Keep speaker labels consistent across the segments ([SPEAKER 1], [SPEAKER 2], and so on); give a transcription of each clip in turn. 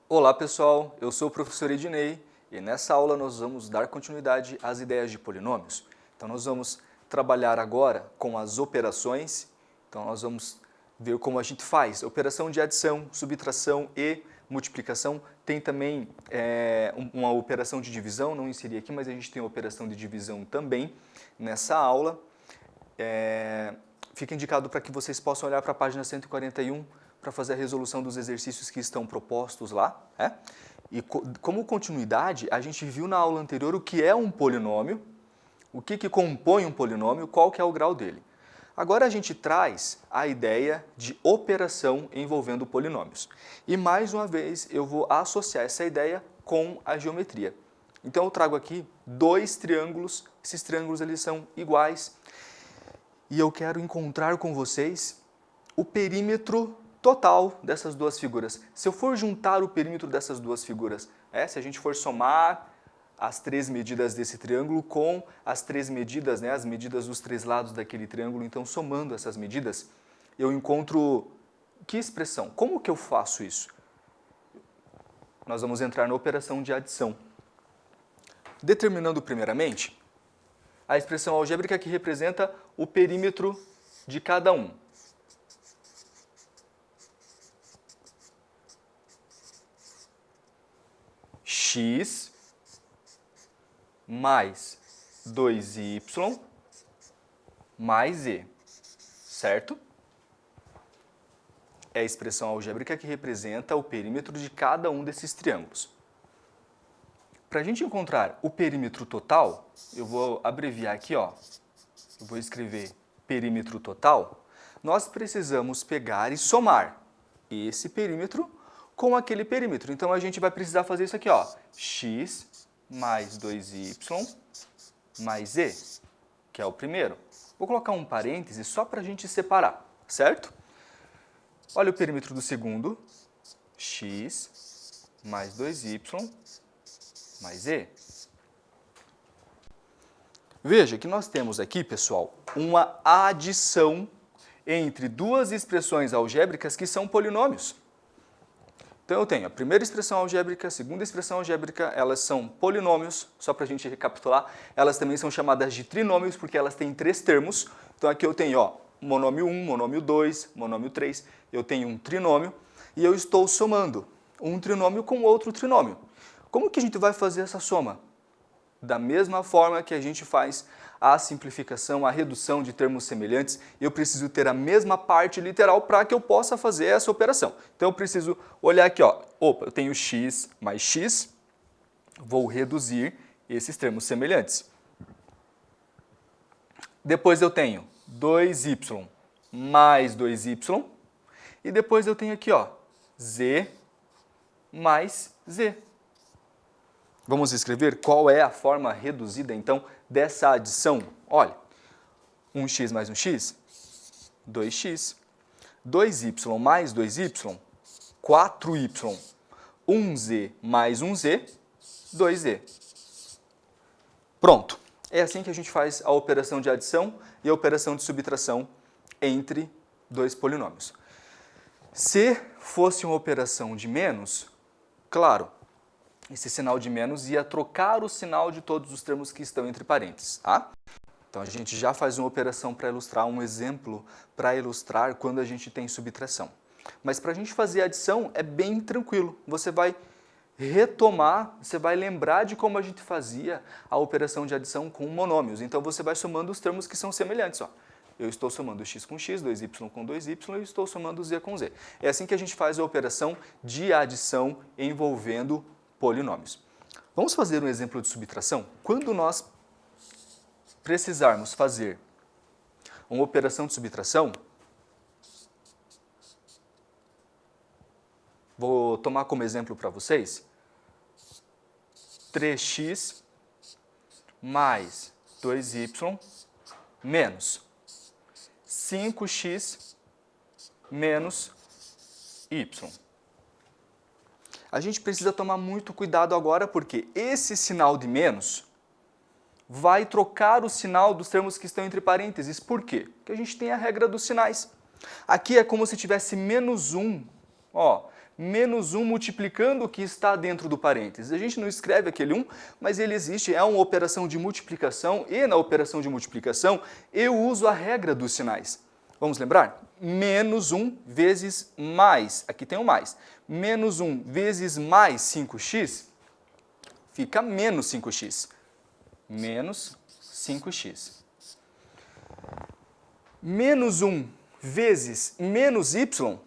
[SPEAKER 1] Olá pessoal, eu sou o professor Ednei e nessa aula nós vamos dar continuidade às ideias de polinômios. Então nós vamos trabalhar agora com as operações, então nós vamos ver como a gente faz operação de adição, subtração e multiplicação. Tem também uma operação de divisão, não inseri aqui, mas a gente tem a operação de divisão também nessa aula. Fica indicado para que vocês possam olhar para a página 141 para fazer a resolução dos exercícios que estão propostos lá. E como continuidade, a gente viu na aula anterior o que é um polinômio, o que compõe um polinômio, qual que é o grau dele. Agora a gente traz a ideia de operação envolvendo polinômios. E mais uma vez eu vou associar essa ideia com a geometria. Então eu trago aqui dois triângulos, esses triângulos eles são iguais. E eu quero encontrar com vocês o perímetro total dessas duas figuras. Se eu for juntar o perímetro dessas duas figuras, se a gente for somar as três medidas desse triângulo com as três medidas, as medidas dos três lados daquele triângulo, então somando essas medidas, eu encontro que expressão? Como que eu faço isso? Nós vamos entrar na operação de adição. Determinando primeiramente a expressão algébrica que representa o perímetro de cada um. X mais 2y mais z, certo? É a expressão algébrica que representa o perímetro de cada um desses triângulos. Para a gente encontrar o perímetro total, eu vou abreviar aqui, eu vou escrever perímetro total, nós precisamos pegar e somar esse perímetro com aquele perímetro. Então a gente vai precisar fazer isso aqui, x mais 2y mais z, que é o primeiro. Vou colocar um parêntese só para a gente separar, certo? Olha o perímetro do segundo, x mais 2y mais z. Veja que nós temos aqui, pessoal, uma adição entre duas expressões algébricas que são polinômios. Então eu tenho a primeira expressão algébrica, a segunda expressão algébrica, elas são polinômios, só para a gente recapitular, elas também são chamadas de trinômios porque elas têm três termos. Então aqui eu tenho monômio 1, monômio 2, monômio 3, eu tenho um trinômio e eu estou somando um trinômio com outro trinômio. Como que a gente vai fazer essa soma? Da mesma forma que a gente faz a simplificação, a redução de termos semelhantes, eu preciso ter a mesma parte literal para que eu possa fazer essa operação. Então eu preciso olhar aqui, eu tenho x mais x, vou reduzir esses termos semelhantes. Depois eu tenho 2y mais 2y, e depois eu tenho aqui, z mais z. Vamos escrever qual é a forma reduzida, então, dessa adição. Olha, 1x mais 1x, 2x. 2y mais 2y, 4y. 1z mais 1z, 2z. Pronto. É assim que a gente faz a operação de adição e a operação de subtração entre dois polinômios. Se fosse uma operação de menos, claro, esse sinal de menos ia trocar o sinal de todos os termos que estão entre parênteses, tá? Então a gente já faz uma operação para ilustrar, um exemplo para ilustrar quando a gente tem subtração. Mas para a gente fazer adição é bem tranquilo. Você vai retomar, você vai lembrar de como a gente fazia a operação de adição com monômios. Então você vai somando os termos que são semelhantes, Eu estou somando x com x, 2y com 2y e estou somando z com z. É assim que a gente faz a operação de adição envolvendo polinômios. Vamos fazer um exemplo de subtração? Quando nós precisarmos fazer uma operação de subtração, vou tomar como exemplo para vocês 3x mais 2y menos 5x menos y. A gente precisa tomar muito cuidado agora porque esse sinal de menos vai trocar o sinal dos termos que estão entre parênteses. Por quê? Porque a gente tem a regra dos sinais. Aqui é como se tivesse menos 1, menos 1 multiplicando o que está dentro do parênteses. A gente não escreve aquele 1, mas ele existe, é uma operação de multiplicação, e na operação de multiplicação eu uso a regra dos sinais. Vamos lembrar? Menos 1 vezes mais, aqui tem o mais, menos 1 vezes mais 5x, fica menos 5x. Menos 5x. Menos 1 vezes menos y,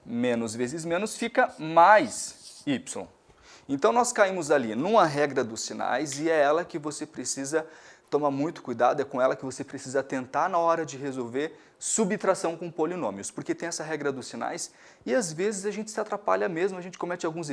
[SPEAKER 1] menos vezes menos fica mais y. Então nós caímos ali numa regra dos sinais e é ela que você precisa tomar muito cuidado, é com ela que você precisa atentar na hora de resolver subtração com polinômios, porque tem essa regra dos sinais e às vezes a gente se atrapalha mesmo, a gente comete alguns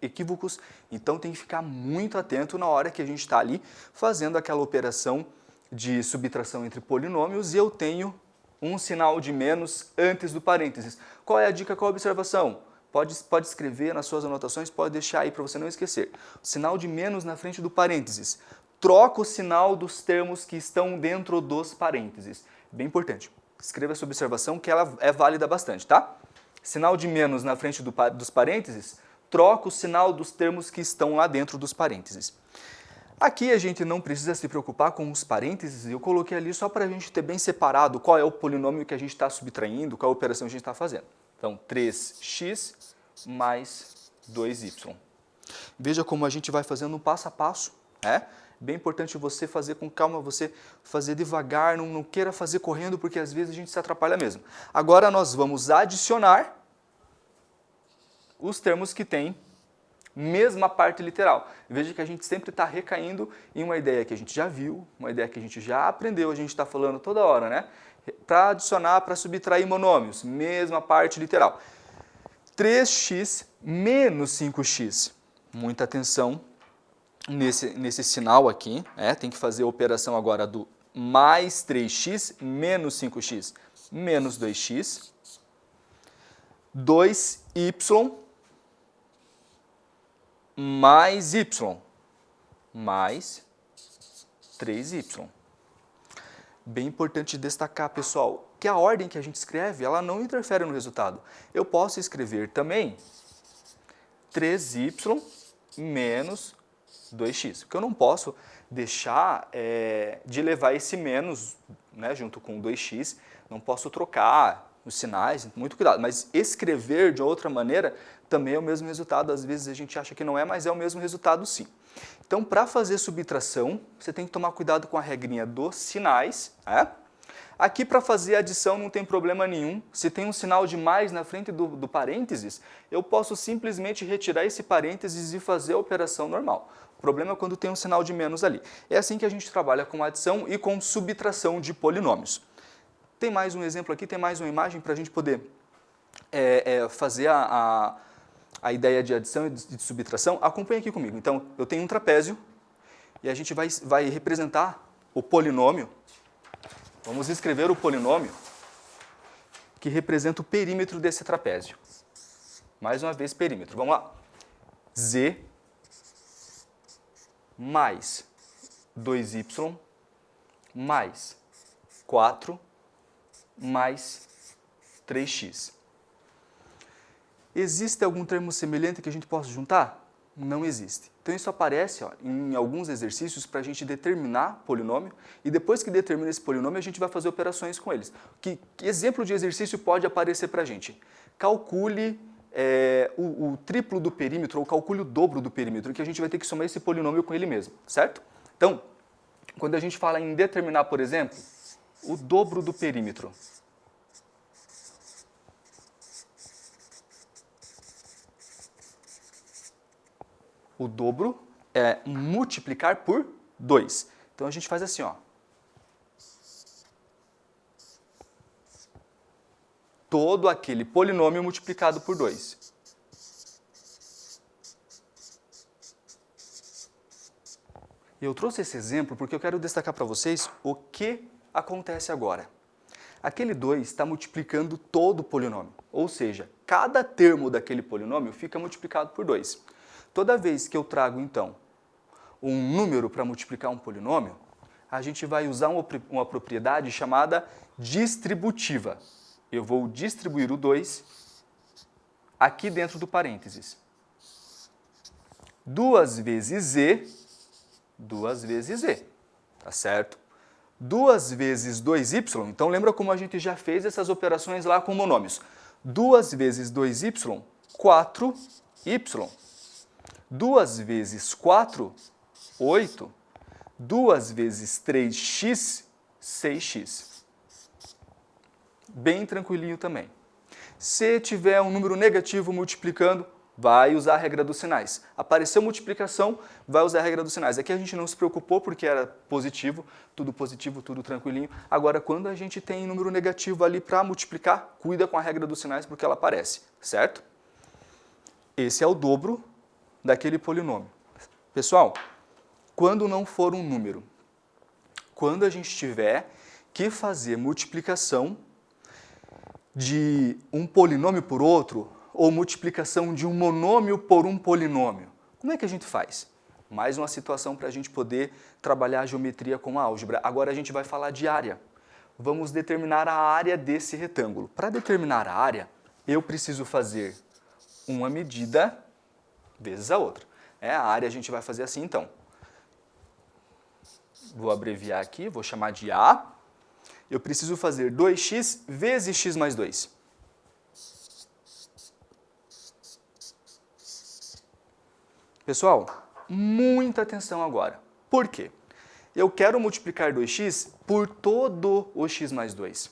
[SPEAKER 1] equívocos, então tem que ficar muito atento na hora que a gente está ali fazendo aquela operação de subtração entre polinômios e eu tenho um sinal de menos antes do parênteses. Qual é a dica, qual a observação? Pode escrever nas suas anotações, pode deixar aí para você não esquecer. Sinal de menos na frente do parênteses. Troca o sinal dos termos que estão dentro dos parênteses. Bem importante. Escreva essa observação que ela é válida bastante, tá? Sinal de menos na frente dos parênteses, troca o sinal dos termos que estão lá dentro dos parênteses. Aqui a gente não precisa se preocupar com os parênteses, eu coloquei ali só para a gente ter bem separado qual é o polinômio que a gente está subtraindo, qual é a operação que a gente está fazendo. Então, 3x mais 2y. Veja como a gente vai fazendo um passo a passo, né? Bem importante você fazer com calma, você fazer devagar, não queira fazer correndo, porque às vezes a gente se atrapalha mesmo. Agora nós vamos adicionar os termos que têm mesma parte literal. Veja que a gente sempre está recaindo em uma ideia que a gente já viu, uma ideia que a gente já aprendeu, a gente está falando toda hora, né? Para adicionar, para subtrair monômios, mesma parte literal. 3x menos 5x. Muita atenção nesse sinal aqui, né? Tem que fazer a operação agora do mais 3x menos 5x menos 2x, 2y mais y, mais 3y. Bem importante destacar, pessoal, que a ordem que a gente escreve, ela não interfere no resultado. Eu posso escrever também 3y menos 2x, porque eu não posso deixar de levar esse menos, né, junto com 2x, não posso trocar os sinais, muito cuidado, mas escrever de outra maneira também é o mesmo resultado, às vezes a gente acha que não é, mas é o mesmo resultado sim. Então, para fazer subtração, você tem que tomar cuidado com a regrinha dos sinais, né? Aqui, para fazer adição, não tem problema nenhum. Se tem um sinal de mais na frente do parênteses, eu posso simplesmente retirar esse parênteses e fazer a operação normal. O problema é quando tem um sinal de menos ali. É assim que a gente trabalha com adição e com subtração de polinômios. Tem mais um exemplo aqui, tem mais uma imagem para a gente poder fazer a ideia de adição e de subtração. Acompanhe aqui comigo. Então, eu tenho um trapézio e a gente vai representar o polinômio. Vamos escrever o polinômio que representa o perímetro desse trapézio. Mais uma vez, perímetro. Vamos lá. Z mais 2y mais 4 mais 3x. Existe algum termo semelhante que a gente possa juntar? Não existe. Então isso aparece em alguns exercícios para a gente determinar polinômio e depois que determina esse polinômio a gente vai fazer operações com eles. Que exemplo de exercício pode aparecer para a gente? Calcule o triplo do perímetro ou calcule o dobro do perímetro, que a gente vai ter que somar esse polinômio com ele mesmo, certo? Então, quando a gente fala em determinar, por exemplo, o dobro do perímetro. O dobro é multiplicar por 2. Então a gente faz assim, ó. Todo aquele polinômio multiplicado por 2. Eu trouxe esse exemplo porque eu quero destacar para vocês o que acontece agora. Aquele 2 está multiplicando todo o polinômio, ou seja, cada termo daquele polinômio fica multiplicado por 2. Toda vez que eu trago, então, um número para multiplicar um polinômio, a gente vai usar uma propriedade chamada distributiva. Eu vou distribuir o 2 aqui dentro do parênteses. 2 vezes z, 2 vezes z, tá certo? 2 vezes 2y, então lembra como a gente já fez essas operações lá com monômios. 2 vezes 2y, 4y. 2 vezes 4, 8. 2 vezes 3x, 6x. Bem tranquilinho também. Se tiver um número negativo multiplicando, vai usar a regra dos sinais. Apareceu multiplicação, vai usar a regra dos sinais. Aqui a gente não se preocupou porque era positivo, tudo tranquilinho. Agora, quando a gente tem número negativo ali para multiplicar, cuida com a regra dos sinais porque ela aparece, certo? Esse é o dobro daquele polinômio. Pessoal, quando não for um número, quando a gente tiver que fazer multiplicação de um polinômio por outro, ou multiplicação de um monômio por um polinômio, como é que a gente faz? Mais uma situação para a gente poder trabalhar a geometria com a álgebra. Agora a gente vai falar de área. Vamos determinar a área desse retângulo. Para determinar a área, eu preciso fazer uma medida vezes a outra. A área a gente vai fazer assim, então. Vou abreviar aqui, vou chamar de A. Eu preciso fazer 2x vezes x mais 2. Pessoal, muita atenção agora. Por quê? Eu quero multiplicar 2x por todo o x mais 2.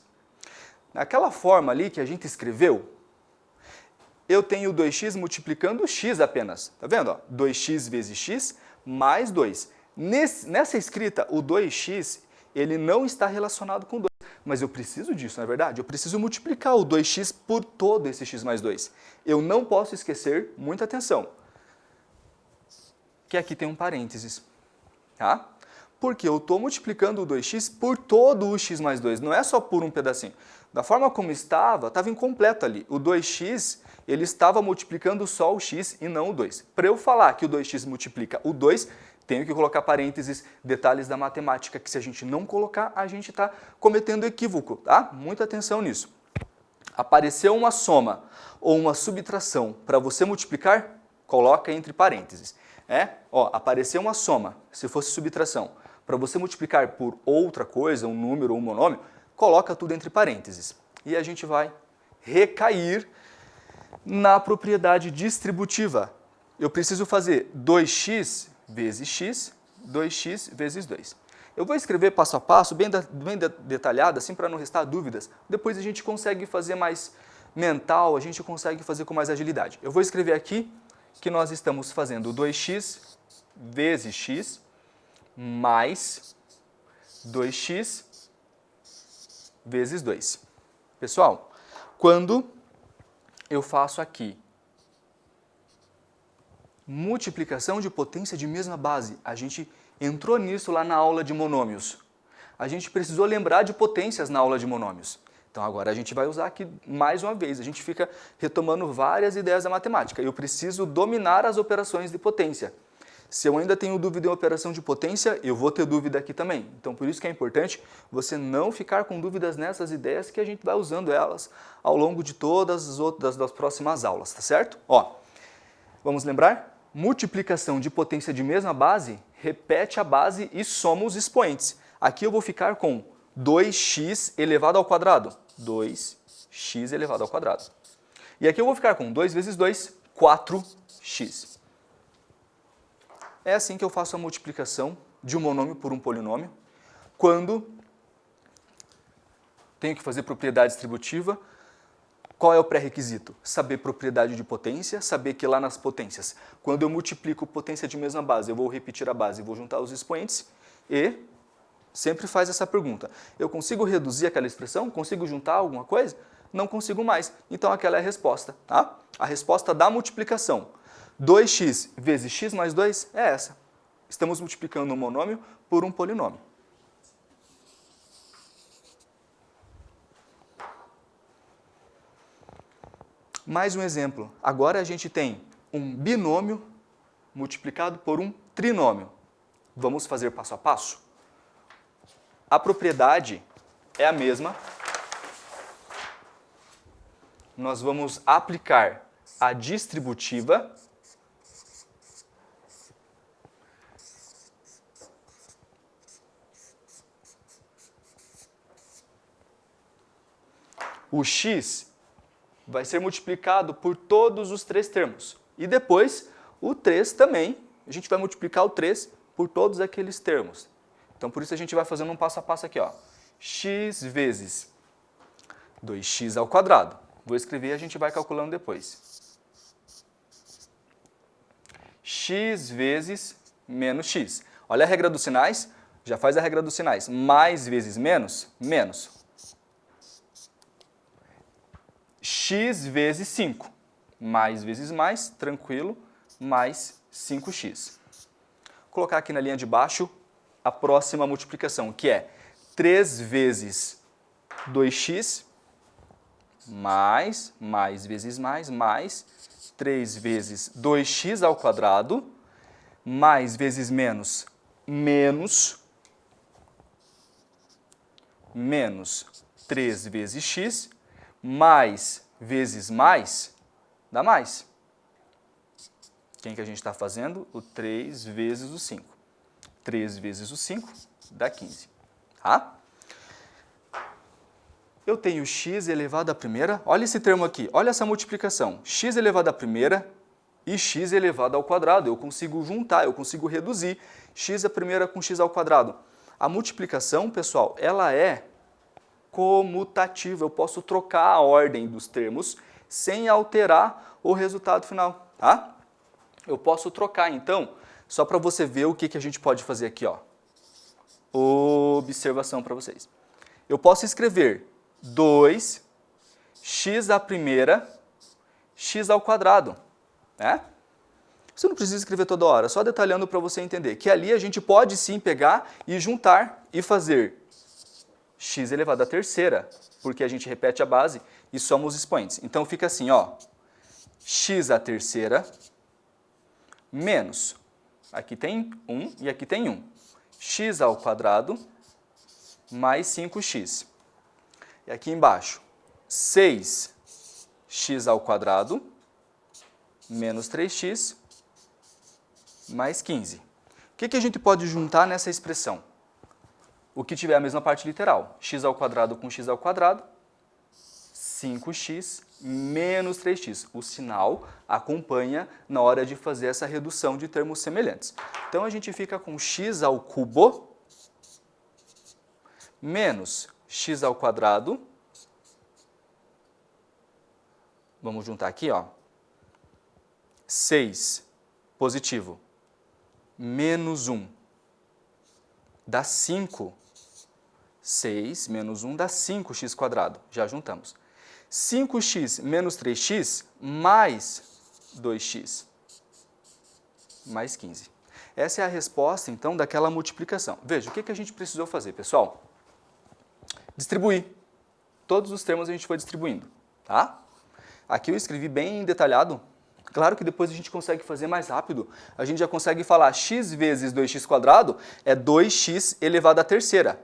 [SPEAKER 1] Naquela forma ali que a gente escreveu, eu tenho 2x multiplicando x apenas. Tá vendo? Ó? 2x vezes x mais 2. Nessa escrita, o 2x ele não está relacionado com 2. Mas eu preciso disso, não é verdade? Eu preciso multiplicar o 2x por todo esse x mais 2. Eu não posso esquecer, muita atenção, que aqui tem um parênteses, tá? Porque eu estou multiplicando o 2x por todo o x mais 2, não é só por um pedacinho. Da forma como estava incompleto ali. O 2x, ele estava multiplicando só o x e não o 2. Para eu falar que o 2x multiplica o 2, tenho que colocar parênteses, detalhes da matemática, que se a gente não colocar, a gente está cometendo equívoco, tá? Muita atenção nisso. Apareceu uma soma ou uma subtração para você multiplicar, coloca entre parênteses. Apareceu uma soma, se fosse subtração, para você multiplicar por outra coisa, um número ou um monômio, coloca tudo entre parênteses. E a gente vai recair na propriedade distributiva. Eu preciso fazer 2x vezes x, 2x vezes 2. Eu vou escrever passo a passo, bem detalhado, assim para não restar dúvidas. Depois a gente consegue fazer mais mental, a gente consegue fazer com mais agilidade. Eu vou escrever aqui que nós estamos fazendo 2x vezes x mais 2x vezes 2. Pessoal, quando eu faço aqui multiplicação de potência de mesma base, a gente entrou nisso lá na aula de monômios. A gente precisou lembrar de potências na aula de monômios. Então agora a gente vai usar aqui mais uma vez, a gente fica retomando várias ideias da matemática. Eu preciso dominar as operações de potência. Se eu ainda tenho dúvida em operação de potência, eu vou ter dúvida aqui também. Então por isso que é importante você não ficar com dúvidas nessas ideias que a gente vai usando elas ao longo de todas as outras das próximas aulas, tá certo? Vamos lembrar? Multiplicação de potência de mesma base, repete a base e soma os expoentes. Aqui eu vou ficar com 2x elevado ao quadrado. 2x elevado ao quadrado. E aqui eu vou ficar com 2 vezes 2, 4x. É assim que eu faço a multiplicação de um monômio por um polinômio, quando tenho que fazer propriedade distributiva. Qual é o pré-requisito? Saber propriedade de potência, saber que lá nas potências, quando eu multiplico potência de mesma base, eu vou repetir a base e vou juntar os expoentes e sempre faz essa pergunta. Eu consigo reduzir aquela expressão? Consigo juntar alguma coisa? Não consigo mais. Então aquela é a resposta, tá? A resposta da multiplicação. 2x vezes x mais 2 é essa. Estamos multiplicando um monômio por um polinômio. Mais um exemplo. Agora a gente tem um binômio multiplicado por um trinômio. Vamos fazer passo a passo? A propriedade é a mesma. Nós vamos aplicar a distributiva o x vai ser multiplicado por todos os três termos. E depois, o 3 também, a gente vai multiplicar o 3 por todos aqueles termos. Então, por isso a gente vai fazendo um passo a passo aqui, ó. X vezes 2x ao quadrado. Vou escrever e a gente vai calculando depois. X vezes menos x. Olha a regra dos sinais, já faz a regra dos sinais. Mais vezes menos, menos. X vezes 5. Mais vezes mais, tranquilo, mais 5x. Vou colocar aqui na linha de baixo a próxima multiplicação, que é 3 vezes 2x, mais vezes mais 3 vezes 2x ao quadrado, mais vezes menos, menos 3 vezes x, mais vezes mais, dá mais. Quem que a gente está fazendo? O 3 vezes o 5. 3 vezes o 5 dá 15. Tá? Eu tenho x elevado à primeira, olha esse termo aqui, olha essa multiplicação. X elevado à primeira e x elevado ao quadrado. Eu consigo juntar, eu consigo reduzir x à primeira com x ao quadrado. A multiplicação, pessoal, ela é comutativa. Eu posso trocar a ordem dos termos sem alterar o resultado final, tá? Eu posso trocar, então, só para você ver o que a gente pode fazer aqui, ó. Observação para vocês. Eu posso escrever 2x à primeira, x ao quadrado, né? Você não precisa escrever toda hora, só detalhando para você entender que ali a gente pode sim pegar e juntar e fazer x elevado à terceira, porque a gente repete a base e soma os expoentes. Então fica assim, ó, x à terceira menos, aqui tem 1 e aqui tem 1, x ao quadrado mais 5x. E aqui embaixo, 6x ao quadrado menos 3x mais 15. O que a gente pode juntar nessa expressão? O que tiver a mesma parte literal. X ao quadrado com x ao quadrado, 5x menos 3x. O sinal acompanha na hora de fazer essa redução de termos semelhantes. Então, a gente fica com x ao cubo menos x ao quadrado. Vamos juntar aqui, ó. 6 positivo menos 1 dá 5. 6 menos 1 dá 5x quadrado. Já juntamos. 5x menos 3x mais 2x mais 15. Essa é a resposta, então, daquela multiplicação. Veja, o que a gente precisou fazer, pessoal? Distribuir. Todos os termos a gente foi distribuindo, tá? Aqui eu escrevi bem detalhado. Claro que depois a gente consegue fazer mais rápido. A gente já consegue falar x vezes 2x quadrado é 2x elevado à terceira.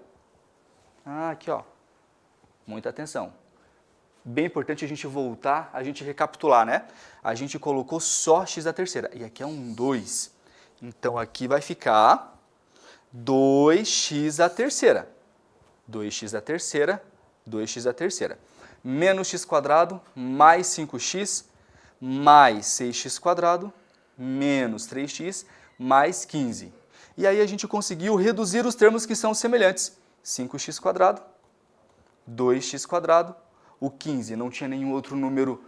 [SPEAKER 1] Ah, aqui, ó. Muita atenção. Bem importante a gente voltar, a gente recapitular, né? A gente colocou só x à terceira. E aqui é um 2. Então, aqui vai ficar 2x à terceira. 2x à terceira, 2x à terceira. Menos x quadrado, mais 5x, mais 6x quadrado, menos 3x, mais 15. E aí a gente conseguiu reduzir os termos que são semelhantes. 5x quadrado, 2x quadrado, o 15 não tinha nenhum outro número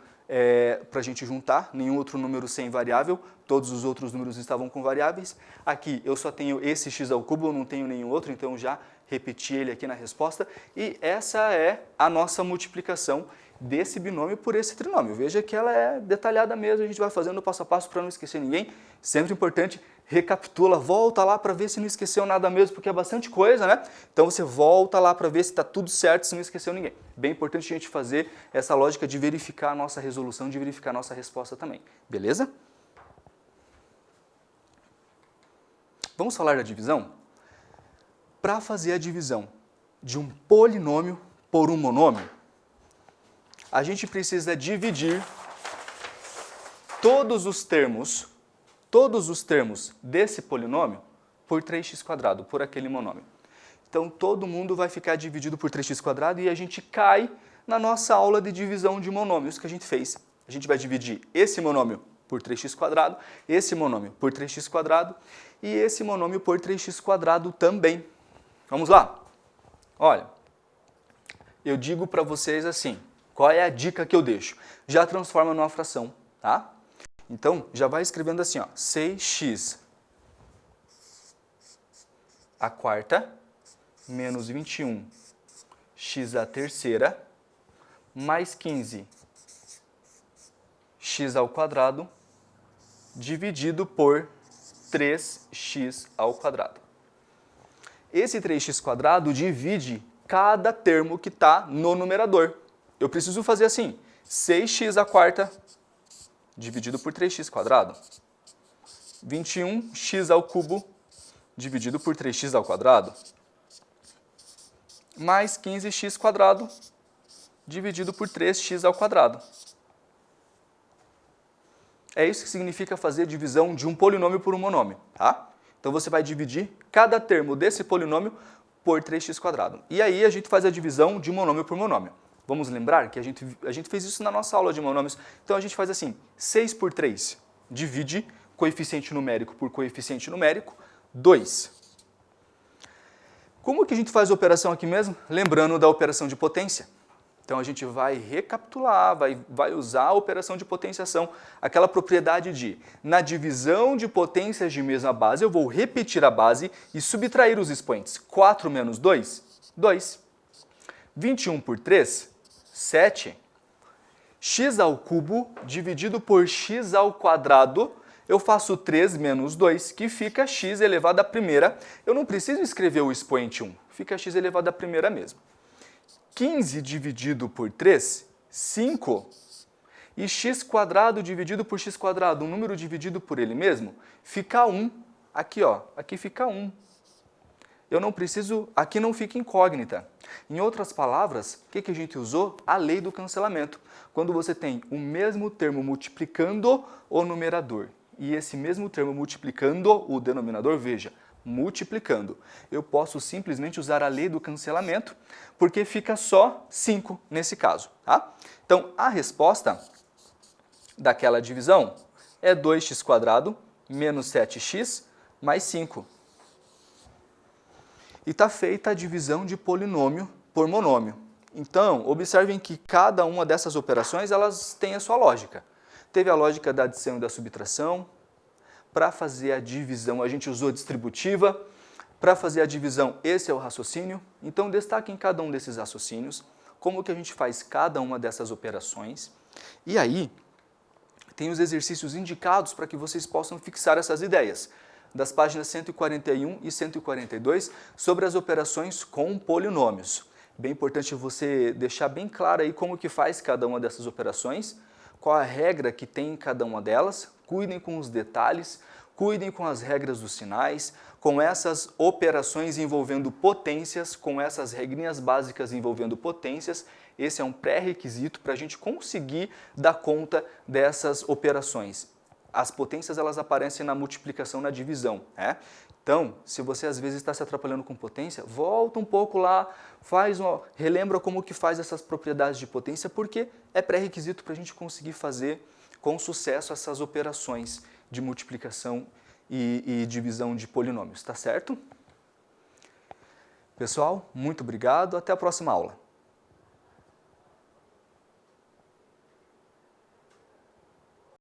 [SPEAKER 1] para a gente juntar, nenhum outro número sem variável, todos os outros números estavam com variáveis. Aqui eu só tenho esse x ao cubo, eu não tenho nenhum outro, então já repeti ele aqui na resposta. E essa é a nossa multiplicação desse binômio por esse trinômio. Veja que ela é detalhada mesmo, a gente vai fazendo passo a passo para não esquecer ninguém. Sempre importante, recapitula, volta lá para ver se não esqueceu nada mesmo, porque é bastante coisa, né? Então você volta lá para ver se está tudo certo, se não esqueceu ninguém. Bem importante a gente fazer essa lógica de verificar a nossa resolução, de verificar a nossa resposta também. Beleza? Vamos falar da divisão? Para fazer a divisão de um polinômio por um monômio, a gente precisa dividir todos os termos desse polinômio por 3x², por aquele monômio. Então, todo mundo vai ficar dividido por 3x² e a gente cai na nossa aula de divisão de monômios que a gente fez. A gente vai dividir esse monômio por 3x², esse monômio por 3x² e esse monômio por 3x² também. Vamos lá? Olha, eu digo para vocês assim, qual é a dica que eu deixo? Já transforma numa fração, tá? Então, já vai escrevendo assim, ó, 6x a quarta menos 21 x à terceira mais 15 x ao quadrado dividido por 3x ao quadrado. Esse 3x² divide cada termo que está no numerador. Eu preciso fazer assim, 6x à quarta dividido por 3x², 21x ao cubo dividido por 3x ao quadrado, mais 15x² dividido por 3x ao quadrado. É isso que significa fazer divisão de um polinômio por um monômio, tá? Então você vai dividir cada termo desse polinômio por 3x². E aí a gente faz a divisão de monômio por monômio. Vamos lembrar que a gente fez isso na nossa aula de monômios. Então a gente faz assim, 6 por 3 divide coeficiente numérico por coeficiente numérico, 2. Como que a gente faz a operação aqui mesmo? Lembrando da operação de potência. Então a gente vai recapitular, vai usar a operação de potenciação, aquela propriedade de, na divisão de potências de mesma base, eu vou repetir a base e subtrair os expoentes. 4 menos 2, 2. 21 por 3, 7. X ao cubo dividido por x ao quadrado, eu faço 3 menos 2, que fica x elevado à primeira. Eu não preciso escrever o expoente 1, fica x elevado à primeira mesmo. 15 dividido por 3, 5. E x² dividido por x², um número dividido por ele mesmo, fica 1. Aqui, ó, aqui fica 1. Eu não preciso, aqui não fica incógnita. Em outras palavras, o que a gente usou? A lei do cancelamento. Quando você tem o mesmo termo multiplicando o numerador e esse mesmo termo multiplicando o denominador, veja, multiplicando, eu posso simplesmente usar a lei do cancelamento, porque fica só 5 nesse caso, tá? Então, a resposta daquela divisão é 2x² menos 7x mais 5. E está feita a divisão de polinômio por monômio. Então, observem que cada uma dessas operações elas tem a sua lógica. Teve a lógica da adição e da subtração. Para fazer a divisão, a gente usou distributiva. Para fazer a divisão, esse é o raciocínio. Então, destaque em cada um desses raciocínios, como que a gente faz cada uma dessas operações. E aí, tem os exercícios indicados para que vocês possam fixar essas ideias, das páginas 141 e 142, sobre as operações com polinômios. Bem importante você deixar bem claro aí como que faz cada uma dessas operações, qual a regra que tem em cada uma delas, cuidem com os detalhes, cuidem com as regras dos sinais, com essas operações envolvendo potências, com essas regrinhas básicas envolvendo potências. Esse é um pré-requisito para a gente conseguir dar conta dessas operações. As potências elas aparecem na multiplicação, na divisão, né? Então, se você às vezes está se atrapalhando com potência, volta um pouco lá, relembra como que faz essas propriedades de potência, porque é pré-requisito para a gente conseguir fazer com sucesso essas operações de multiplicação e divisão de polinômios, tá certo? Pessoal, muito obrigado, até a próxima aula.